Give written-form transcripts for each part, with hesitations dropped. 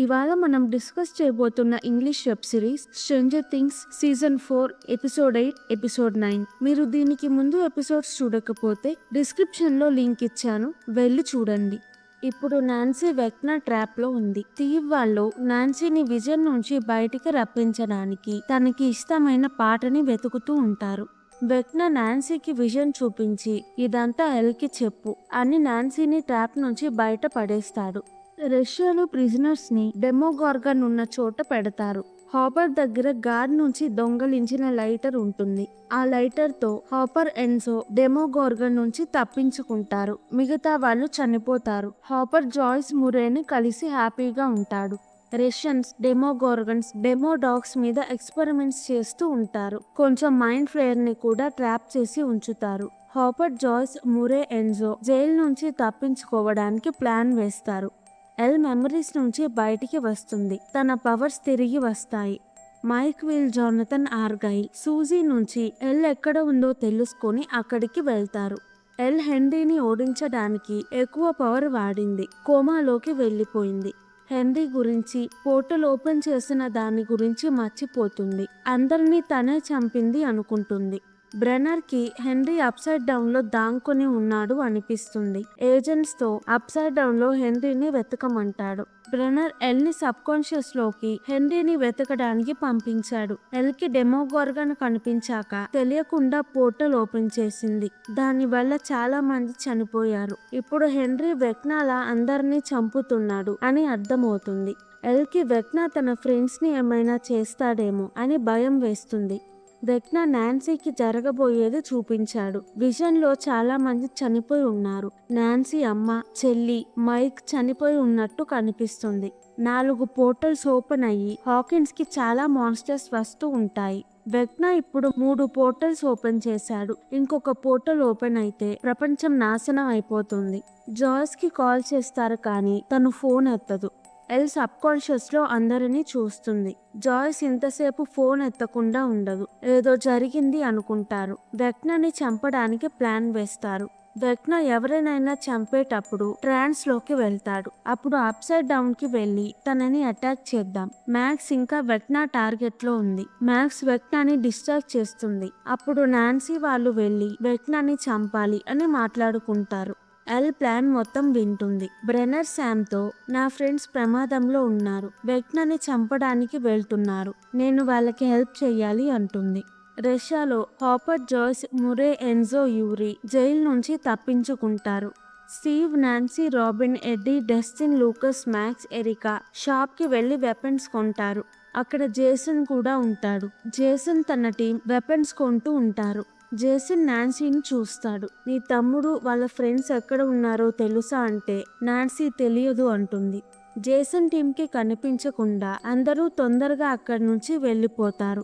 ఇవాళ మనం డిస్కస్ చేయబోతున్న English web series stranger things season 4 episode 8 episode 9. మీరు దీనికి ముందు ఎపిసోడ్స్ చూడకపోతే డిస్క్రిప్షన్ లో లింక్ ఇచ్చాను, వెళ్ళి చూడండి. ఇప్పుడు నాన్సీ వెక్నా ట్రాప్ లో ఉంది. థీవ్ వాళ్ళు నాన్సీని విజన్ నుంచి బయటికి రప్పించడానికి తనకి ఇష్టమైన పాటని వెతుకుతూ ఉంటారు. వెక్నా నాన్సీకి విజన్ చూపించి ఇదంతా ఎల్కి చెప్పు అని నాన్సీని ట్రాప్ నుంచి బయట పడేస్తాడు. రష్యాలో ప్రిజనర్స్ ని డెమోగార్గన్ ఉన్న చోట పెడతారు. హాపర్ దగ్గర గార్డ్ నుంచి దొంగలించిన లైటర్ ఉంటుంది. ఆ లైటర్ తో హాపర్ ఎన్సో డెమోగార్గన్ నుంచి తప్పించుకుంటారు. మిగతా వాళ్ళు చనిపోతారు. హాపర్ జాయిస్ మురేని కలిసి హ్యాపీగా ఉంటాడు. రష్యన్స్ డెమోగార్గన్స్ డెమో డాగ్స్ మీద ఎక్స్పెరిమెంట్స్ చేస్తూ ఉంటారు. కొంచెం మైండ్ ఫ్లేయర్ ని కూడా ట్రాప్ చేసి ఉంచుతారు. Hopper Joyce Murray Enzo jail నుంచి తప్పించుకోవడానికి ప్లాన్ వేస్తారు. ఎల్ మెమరీస్ నుంచి బయటికి వస్తుంది. తన పవర్స్ తిరిగి వస్తాయి. మైక్ విల్ జోనథన్ ఆర్గైల్ సూజీ నుంచి ఎల్ ఎక్కడ ఉందో తెలుసుకొని అక్కడికి వెళ్తారు. ఎల్ హెన్రీని ఓడించడానికి ఎక్కువ పవర్ వాడింది. కోమాలోకి వెళ్ళిపోయింది. హెన్రీ గురించి పోర్టల్ ఓపెన్ చేసిన దాని గురించి మర్చిపోతుంది. అందరినీ తనే చంపింది అనుకుంటుంది. బ్రెనర్ కి హెన్రీ అప్సైడ్ డౌన్ లో దాంకొని ఉన్నాడు అనిపిస్తుంది. ఏజెంట్స్ తో అప్సైడ్ డౌన్ లో హెన్రీని వెతకమంటాడు. బ్రెనర్ ఎల్ ని సబ్ కాన్షియస్ లోకి హెన్రీని వెతకడానికి పంపించాడు. ఎల్ కి డెమోగార్గన్ కనిపించాక తెలియకుండా పోర్టల్ ఓపెన్ చేసింది. దాని వల్ల చాలా మంది చనిపోయారు. ఇప్పుడు హెన్రీ వెక్నాలా అందరినీ చంపుతున్నాడు అని అర్థమవుతుంది. ఎల్ కి వెక్నా తన ఫ్రెండ్స్ ని ఏమైనా చేస్తాడేమో అని భయం వేస్తుంది. వెక్నా నాన్సీకి జరగబోయేది చూపించాడు. విజన్ లో చాలా మంది చనిపోయి ఉన్నారు. నాన్సీ అమ్మ, చెల్లి, మైక్ చనిపోయి ఉన్నట్టు కనిపిస్తుంది. 4 పోర్టల్స్ ఓపెన్ అయ్యి హాకిన్స్ కి చాలా మాన్స్టర్స్ వస్తూ ఉంటాయి. వెక్నా ఇప్పుడు 3 పోర్టల్స్ ఓపెన్ చేశాడు. ఇంకొక పోర్టల్ ఓపెన్ అయితే ప్రపంచం నాశనం అయిపోతుంది. జాయిస్ కి కాల్ చేస్తారు కానీ తను ఫోన్ ఎత్తదు. ఎల్ సబ్ కాన్షియస్ లో అందరినీ చూస్తుంది. జాయిస్ ఇంతసేపు ఫోన్ ఎత్తకుండా ఉండదు. ఏదో జరిగింది అనుకుంటారు. వెక్నాని చంపడానికి ప్లాన్ వేస్తారు. వెక్నా ఎవరినైనా చంపేటప్పుడు ట్రాన్స్ లోకి వెళ్తాడు. అప్పుడు అప్సైడ్ డౌన్ కి వెళ్లి తనని అటాక్ చేద్దాం. మ్యాక్స్ ఇంకా వెక్నా టార్గెట్ లో ఉంది. మ్యాక్స్ వెక్నాని డిస్ట్రాక్ట్ చేస్తుంది. అప్పుడు నాన్సీ వాళ్ళు వెళ్లి వెక్నాని చంపాలి అని మాట్లాడుకుంటారు. ఎల్ ప్లాన్ మొత్తం వింటుంది. బ్రెనర్ శామ్ తో నా ఫ్రెండ్స్ ప్రమాదంలో ఉన్నారు. వెక్నాని చంపడానికి వెళ్తున్నారు. నేను వాళ్ళకి హెల్ప్ చెయ్యాలి అంటుంది. రష్యాలో Hopper Joyce Murray Enzo Yuri jail నుంచి తప్పించుకుంటారు. Steve Nancy Robin Eddie Dustin Lucas Max Erica shop కి వెళ్లి వెపన్స్ కొంటారు. అక్కడ జేసన్ కూడా ఉంటాడు. జేసన్ తన టీం వెపన్స్ కొంటూ ఉంటారు. జేసన్ నాన్సీని చూస్తాడు. నీ తమ్ముడు వాళ్ళ ఫ్రెండ్స్ ఎక్కడ ఉన్నారో తెలుసా అంటే నాన్సీ తెలియదు అంటుంది. జేసన్ టీంకి కనిపించకుండా అందరూ తొందరగా అక్కడి నుంచి వెళ్ళిపోతారు.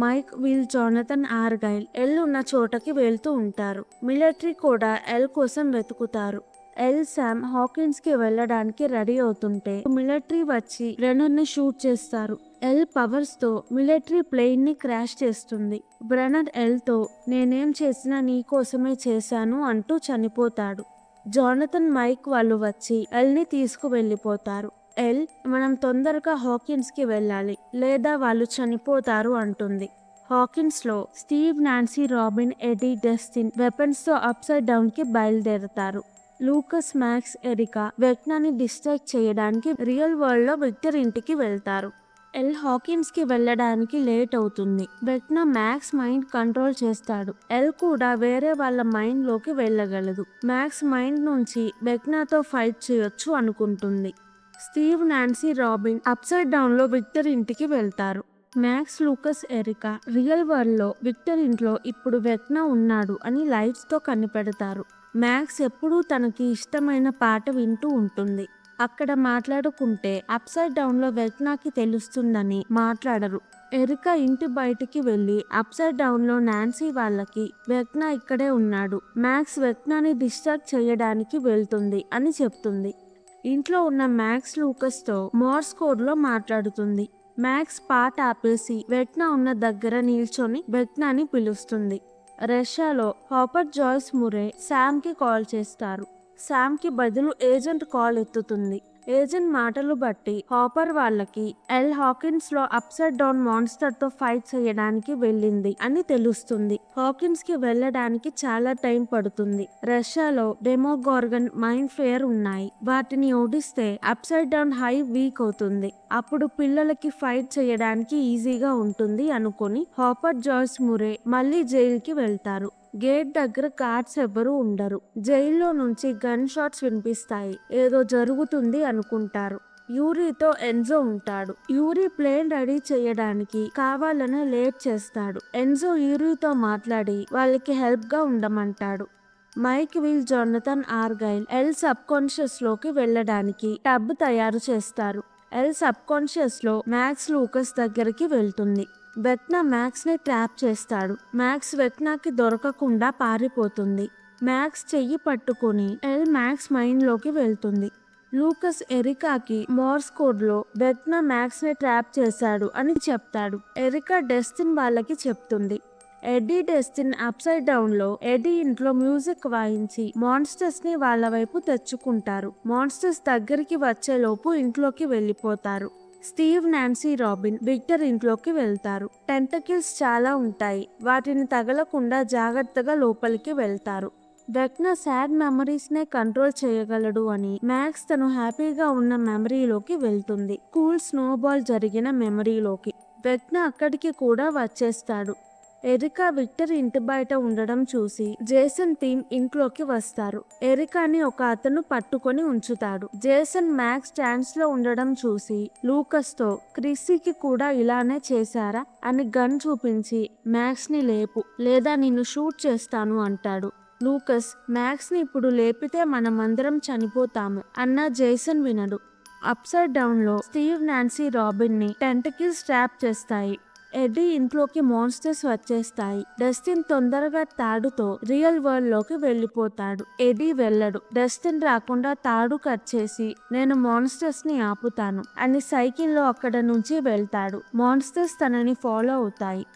Mic Will Jonathan Argyle L ఉన్న చోటకి వెళ్తూ ఉంటారు. మిలిటరీ కూడా ఎల్ కోసం వెతుకుతారు. ఎల్ శామ్ హాకిన్స్ కి వెళ్ళడానికి రెడీ అవుతుంటే మిలిటరీ వచ్చి బ్రెనర్ ని షూట్ చేస్తారు. ఎల్ పవర్స్ తో మిలిటరీ ప్లేన్ ని క్రాష్ చేస్తుంది. బ్రెనర్ ఎల్ తో నేనేం చేసినా నీ కోసమే చేశాను అంటూ చనిపోతాడు. జోనథన్ మైక్ వాళ్ళు వచ్చి ఎల్ ని తీసుకువెళ్ళిపోతారు. ఎల్ మనం తొందరగా హాకిన్స్ కి వెళ్ళాలి లేదా వాళ్ళు చనిపోతారు అంటుంది. హాకిన్స్ లో స్టీవ్ నాన్సీ రాబిన్ ఎడీ డెస్టిన్ వెపన్స్ తో అప్సైడ్ డౌన్ కి బయలుదేరతారు. లూకస్ మ్యాక్స్ ఎరికా వెక్నాని డిస్ట్రాక్ట్ చేయడానికి రియల్ వరల్డ్ లో విక్టర్ ఇంటికి వెళ్తారు. ఎల్ హాకిన్స్ కి వెళ్ళడానికి లేట్ అవుతుంది. వెక్నా మ్యాక్స్ మైండ్ కంట్రోల్ చేస్తాడు. ఎల్ కూడా వేరే వాళ్ళ మైండ్ లోకి వెళ్ళగలదు. మ్యాక్స్ మైండ్ నుంచి వెక్నాతో ఫైట్ చేయొచ్చు అనుకుంటుంది. Steve Nancy robin upside down లో విక్టర్ ఇంటికి వెళ్తారు. మ్యాక్స్ లూకస్ ఎరికా రియల్ వరల్డ్ లో విక్టర్ ఇంట్లో ఇప్పుడు వెక్నా ఉన్నాడు అని లైట్స్ తో కనిపెడతారు. మ్యాక్స్ ఎప్పుడూ తనకి ఇష్టమైన పాట వింటూ ఉంటుంది. అక్కడ మాట్లాడుకుంటే అప్సైడ్ డౌన్ లో వెక్నాకి తెలుస్తుందని మాట్లాడరు. ఎరికా ఇంటి బయటికి వెళ్లి అప్సైడ్ డౌన్ లో నాన్సీ వాళ్ళకి వెక్నా ఇక్కడే ఉన్నాడు, మ్యాక్స్ వెక్నాని డిస్ట్రాక్ట్ చేయడానికి వెళ్తుంది అని చెప్తుంది. ఇంట్లో ఉన్న మ్యాక్స్ లూకస్ తో మోర్స్ కోడ్ లో మాట్లాడుతుంది. మ్యాక్స్ పాట ఆపేసి వెక్నా ఉన్న దగ్గర నిల్చొని వెక్నాని పిలుస్తుంది. రష్యాలో హాపర్ జాయిస్ మురే శామ్ కి కాల్ చేస్తారు. శామ్ కి బదులు ఏజెంట్ కాల్ ఎత్తుతుంది. ఏజెంట్ మాటలు బట్టి హాపర్ వాళ్ళకి ఎల్ హాకిన్స్ లో అప్సైడ్ డౌన్ మాన్స్టర్ తో ఫైట్ చేయడానికి వెళ్ళింది అని తెలుస్తుంది. హాకిన్స్ కి వెళ్ళడానికి చాలా టైం పడుతుంది. రష్యాలో డెమోగార్గన్ మైండ్ ఫ్లేయర్ ఉన్నాయి. వాటిని ఓడిస్తే అప్సైడ్ డౌన్ హై వీక్ అవుతుంది. అప్పుడు పిల్లలకి ఫైట్ చేయడానికి ఈజీగా ఉంటుంది అనుకుని హాపర్, జాయ్స్, మురే మళ్ళీ జైలుకి వెళ్తారు. గేట్ దగ్గర గార్డ్స్ ఎవ్వరూ ఉండరు. జైల్లో నుంచి గన్ షాట్స్ వినిపిస్తాయి. ఏదో జరుగుతుంది అనుకుంటారు. యూరీతో ఎన్జో ఉంటాడు. యూరీ ప్లేన్ రెడీ చేయడానికి కావాలని లేట్ చేస్తాడు. ఎన్జో యూరీతో మాట్లాడి వాళ్ళకి హెల్ప్ గా ఉండమంటాడు. Mike, Will, Jonathan, Argyle El subconscious లోకి వెళ్ళడానికి టబ్ తయారు చేస్తారు. ఎల్ సబ్ కాన్షియస్ లో మ్యాక్స్ లూకస్ దగ్గరికి వెళ్తుంది. వెక్నా మ్యాక్స్ ని ట్రాప్ చేస్తాడు. మ్యాక్స్ వెక్నాకి దొరకకుండా పారిపోతుంది. మ్యాక్స్ చెయ్యి పట్టుకుని ఎల్ మ్యాక్స్ మైండ్ లోకి వెళ్తుంది. లూకస్ ఎరికాకి మోర్స్ కోడ్ లో వెక్నా మ్యాక్స్ ని ట్రాప్ చేశాడు అని చెప్తాడు. ఎరికా డెస్టిన్ వాళ్ళకి చెప్తుంది. ఎడ్డీ, డెస్టిన్ అప్సైడ్ డౌన్ లో ఎడ్డీ ఇంట్లో మ్యూజిక్ వాయించి మాన్స్టర్స్ ని వాళ్ళ వైపు తెచ్చుకుంటారు. మాన్స్టర్స్ దగ్గరికి వచ్చేలోపు ఇంట్లోకి వెళ్ళిపోతారు. స్టీవ్, నాన్సీ, రాబిన్ విక్టర్ ఇంట్లోకి వెళ్తారు. టెంటకిల్స్ చాలా ఉంటాయి. వాటిని తగలకుండా జాగ్రత్తగా లోపలికి వెళ్తారు. వెక్నా సాడ్ మెమరీస్ నే కంట్రోల్ చేయగలడు అని మ్యాక్స్ తను హ్యాపీగా ఉన్న మెమరీలోకి వెళ్తుంది. కూల్ స్నోబాల్ జరిగిన మెమరీలోకి. వెక్నా అక్కడికి కూడా వచ్చేస్తాడు. ఎరికా, విక్టర్ ఇంటి బయట ఉండడం చూసి జేసన్ టీమ్ ఇంట్లోకి వస్తారు. ఎరికాని ఒక అతను పట్టుకొని ఉంచుతాడు. జేసన్ మ్యాక్స్ స్టాండ్స్ లో ఉండడం చూసి లూకస్ తో క్రిస్సీకి కూడా ఇలానే చేశారా అని గన్ చూపించి మ్యాక్స్ ని లేపు లేదా నిన్ను షూట్ చేస్తాను అంటాడు. లూకస్ మ్యాక్స్ ని ఇప్పుడు లేపితే మనమందరం చనిపోతాము అన్నా జేసన్ వినడు. అప్సైడ్ డౌన్ లో స్టీవ్, నాన్సీ, రాబిన్ ని టెంటకిల్స్ ట్రాప్ చేస్తాయి. ఎడ్డీ ఇంట్లోకి మాన్స్టర్స్ వచ్చేస్తాయి. డస్టిన్ తొందరగా తాడుతో రియల్ వరల్డ్ లోకి వెళ్ళిపోతాడు. ఎడ్డీ వెళ్ళడు. డస్టిన్ రాకుండా తాడు కట్ చేసి నేను మాన్స్టర్స్ ని ఆపుతాను అని సైకిల్లో అక్కడ నుంచి వెళ్తాడు. మాన్స్టర్స్ తనని ఫాలో అవుతాయి.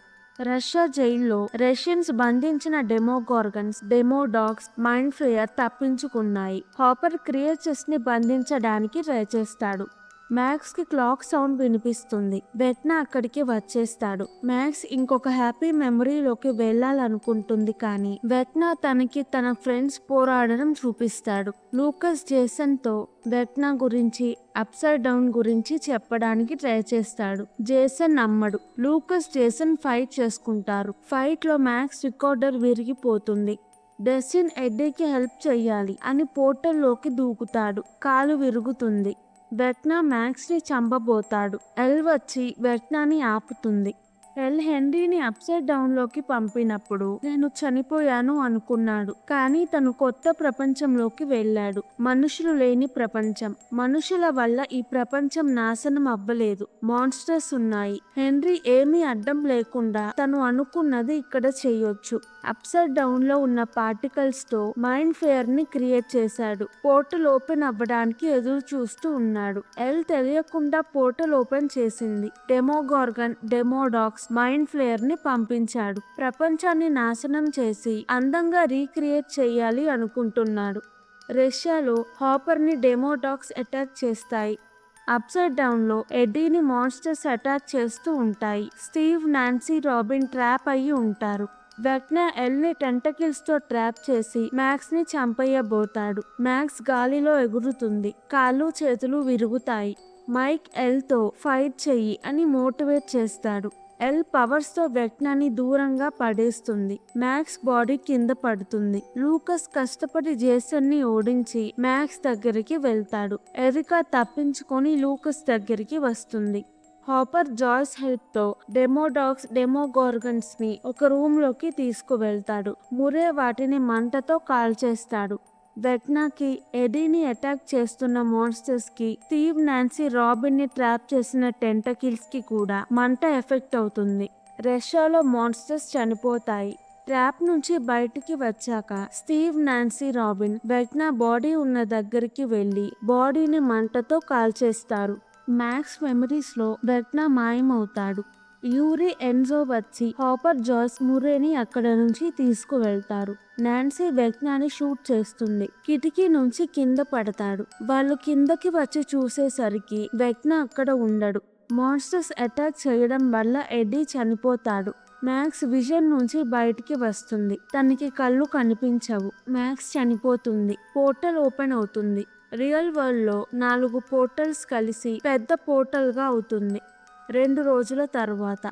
రష్యా జైల్లో రష్యన్స్ బంధించిన డెమోగార్గన్స్, డెమోడాగ్స్, మైండ్ ఫ్లేయర్ తప్పించుకున్నాయి. హాపర్ క్రియేచర్స్ ని బంధించడానికి ట్రై చేస్తాడు. మ్యాక్స్ కి క్లాక్ సౌండ్ వినిపిస్తుంది. వెక్నా అక్కడికి వచ్చేస్తాడు. మ్యాక్స్ ఇంకొక హ్యాపీ మెమరీలోకి వెళ్ళాలనుకుంటుంది కానీ వెక్నా తనకి తన ఫ్రెండ్స్ పోరాడడం చూపిస్తాడు. లూకస్ జేసన్ తో వెక్నా గురించి, అప్సైడ్ డౌన్ గురించి చెప్పడానికి ట్రై చేస్తాడు. జేసన్ నమ్మడు. లూకస్, జేసన్ ఫైట్ చేసుకుంటారు. ఫైట్ లో మ్యాక్స్ రికార్డర్ విరిగిపోతుంది. డస్టిన్ ఎడ్డీకి హెల్ప్ చెయ్యాలి అని పోర్టల్లోకి దూకుతాడు. కాలు విరుగుతుంది. వెక్నా మ్యాక్స్ ని చంపబోతాడు. ఎల్ వచ్చి వెక్నాని ఆపుతుంది. ఎల్ హెన్రీని అప్సైడ్ డౌన్ లోకి పంపినప్పుడు నేను చనిపోయాను అనుకున్నాడు. కానీ తను కొత్త ప్రపంచంలోకి వెళ్ళాడు. మనుషులు లేని ప్రపంచం. మనుషుల వల్ల ఈ ప్రపంచం నాశనం అవ్వలేదు. మాన్స్టర్స్ ఉన్నాయి. హెన్రీ ఏమీ అడ్డం లేకుండా తను అనుకున్నది ఇక్కడ చేయొచ్చు. అప్సైడ్ డౌన్ లో ఉన్న పార్టికల్స్ తో మైండ్ ఫ్లేయర్ ని క్రియేట్ చేశాడు. పోర్టల్ ఓపెన్ అవ్వడానికి ఎదురు చూస్తూ ఉన్నాడు. ఎల్ తెలియకుండా పోర్టల్ ఓపెన్ చేసింది. డెమోగార్గన్, డెమోడాగ్స్ మైండ్ ఫ్లేయర్ ని పంపించాడు. ప్రపంచాన్ని నాశనం చేసి అందంగా రీక్రియేట్ చేయాలి అనుకుంటున్నాడు. రష్యాలో హాపర్ ని డెమోడాగ్స్ అటాక్ చేస్తాయి. అప్సైడ్ డౌన్ లో ఎడ్డీని మాన్స్టర్స్ అటాక్ చేస్తూ ఉంటాయి. స్టీవ్, నాన్సీ, రాబిన్ ట్రాప్ అయ్యి ఉంటారు. వెక్నా ఎల్ ని టెంటకిల్స్ తో ట్రాప్ చేసి మ్యాక్స్ ని చంపేయబోతాడు. మ్యాక్స్ గాలిలో ఎగురుతుంది. కాళ్ళు చేతులు విరుగుతాయి. మైక్ ఎల్ తో ఫైట్ చెయ్యి అని మోటివేట్ చేస్తాడు. ఎల్ పవర్స్ తో వెక్నాని దూరంగా పడేస్తుంది. మ్యాక్స్ బాడీ కింద పడుతుంది. లూకస్ కష్టపడి జేసన్ ని ఓడించి మ్యాక్స్ దగ్గరికి వెళ్తాడు. ఎరికా తప్పించుకొని లూకస్ దగ్గరికి వస్తుంది. హాపర్ జాయ్స్ హెల్ప్ తో డెమోడాగ్స్, డెమోగార్గన్స్ ని ఒక రూమ్ లోకి తీసుకువెళ్తాడు. మురే వాటిని మంటతో కాల్చేస్తాడు. వెక్నాకి ఎడీని అటాక్ చేస్తున్న మాన్స్టర్స్ కి, స్టీవ్, నాన్సీ, రాబిన్ ని ట్రాప్ చేసిన టెంటకిల్స్ కి కూడా మంట ఎఫెక్ట్ అవుతుంది. రష్యాలో మాన్స్టర్స్ చనిపోతాయి. ట్రాప్ నుంచి బయటికి వచ్చాక స్టీవ్, నాన్సీ, రాబిన్ వెక్నా బాడీ ఉన్న దగ్గరికి వెళ్లి బాడీని మంటతో కాల్చేస్తారు. మ్యాక్స్ మెమరీస్ లో వెక్నా మాయమవుతాడు. యూరి ఎన్జో వచ్చి హాపర్ జార్జ్ మురేని అక్కడ నుంచి తీసుకువెళ్తారు. నాన్సీ వెక్నాని షూట్ చేస్తుంది. కిటికీ నుంచి కింద పడతాడు. వాళ్ళు కిందకి వచ్చి చూసేసరికి వెక్నా అక్కడ ఉండడు. మాన్స్టర్స్ అటాక్ చేయడం వల్ల ఎడ్డీ చనిపోతాడు. మ్యాక్స్ విజన్ నుంచి బయటికి వస్తుంది. తనకి కళ్ళు కనిపించవు. మ్యాక్స్ చనిపోతుంది. పోర్టల్ ఓపెన్ అవుతుంది. రియల్ వరల్డ్ లో 4 పోర్టల్స్ కలిసి పెద్ద పోర్టల్ గా అవుతుంది. 2 రోజుల తర్వాత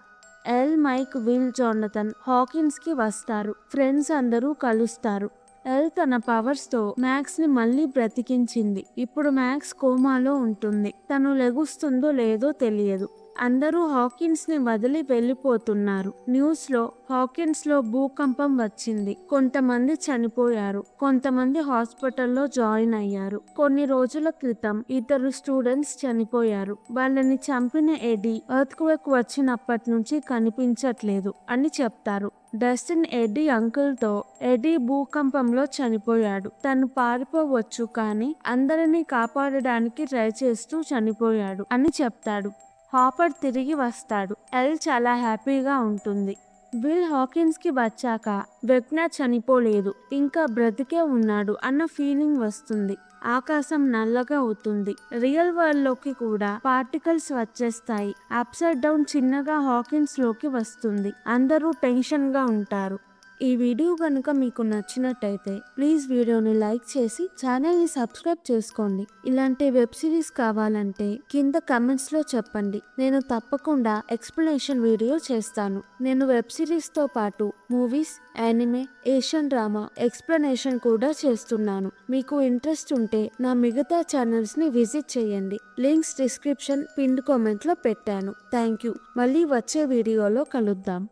El, Mike, Will, Jonathan Hawkins కి వస్తారు. ఫ్రెండ్స్ అందరూ కలుస్తారు. ఎల్ తన పవర్స్ తో మ్యాక్స్ ని మళ్ళీ బ్రతికించింది. ఇప్పుడు మ్యాక్స్ కోమాలో ఉంటుంది. తను లెగుస్తుందో లేదో తెలియదు. అందరూ హాకిన్స్ ని వదిలి వెళ్ళిపోతున్నారు. న్యూస్ లో హాకిన్స్ లో భూకంపం వచ్చింది. కొంతమంది చనిపోయారు. కొంతమంది హాస్పిటల్లో జాయిన్ అయ్యారు. కొన్ని రోజుల క్రితం 2 స్టూడెంట్స్ చనిపోయారు. వాళ్ళని చంపిన ఎడీ ఎర్త్ క్వేక్ వచ్చినప్పటి నుంచి కనిపించట్లేదు అని చెప్తారు. డస్టిన్ ఎడీ అంకుల్ తో ఎడీ భూకంపంలో చనిపోయాడు. తను పారిపోవచ్చు కానీ అందరినీ కాపాడడానికి ట్రై చేస్తూ చనిపోయాడు అని చెప్తాడు. హాపర్ తిరిగి వస్తాడు. ఎల్ చాలా హ్యాపీగా ఉంటుంది. విల్ హాకిన్స్ కి వచ్చాక వెక్నా చనిపోలేదు, ఇంకా బ్రతికే ఉన్నాడు అన్న ఫీలింగ్ వస్తుంది. ఆకాశం నల్లగా అవుతుంది. రియల్ వరల్డ్ లోకి కూడా పార్టికల్స్ వచ్చేస్తాయి. అప్సైడ్ డౌన్ చిన్నగా హాకిన్స్ లోకి వస్తుంది. అందరూ టెన్షన్ గా ఉంటారు. ఈ వీడియో కనుక మీకు నచ్చినట్టయితే ప్లీజ్ వీడియోని లైక్ చేసి ఛానల్ని సబ్స్క్రైబ్ చేసుకోండి. ఇలాంటి వెబ్ సిరీస్ కావాలంటే కింద కమెంట్స్ లో చెప్పండి. నేను తప్పకుండా ఎక్స్ప్లెనేషన్ వీడియో చేస్తాను. నేను వెబ్ సిరీస్ తో పాటు movies, anime, Asian drama explanation కూడా చేస్తున్నాను. మీకు ఇంట్రెస్ట్ ఉంటే నా మిగతా ఛానల్స్ ని విజిట్ చేయండి. లింక్స్ డిస్క్రిప్షన్, పిన్డ్ కామెంట్ లో పెట్టాను. Thank you. మళ్ళీ వచ్చే వీడియోలో కలుద్దాం.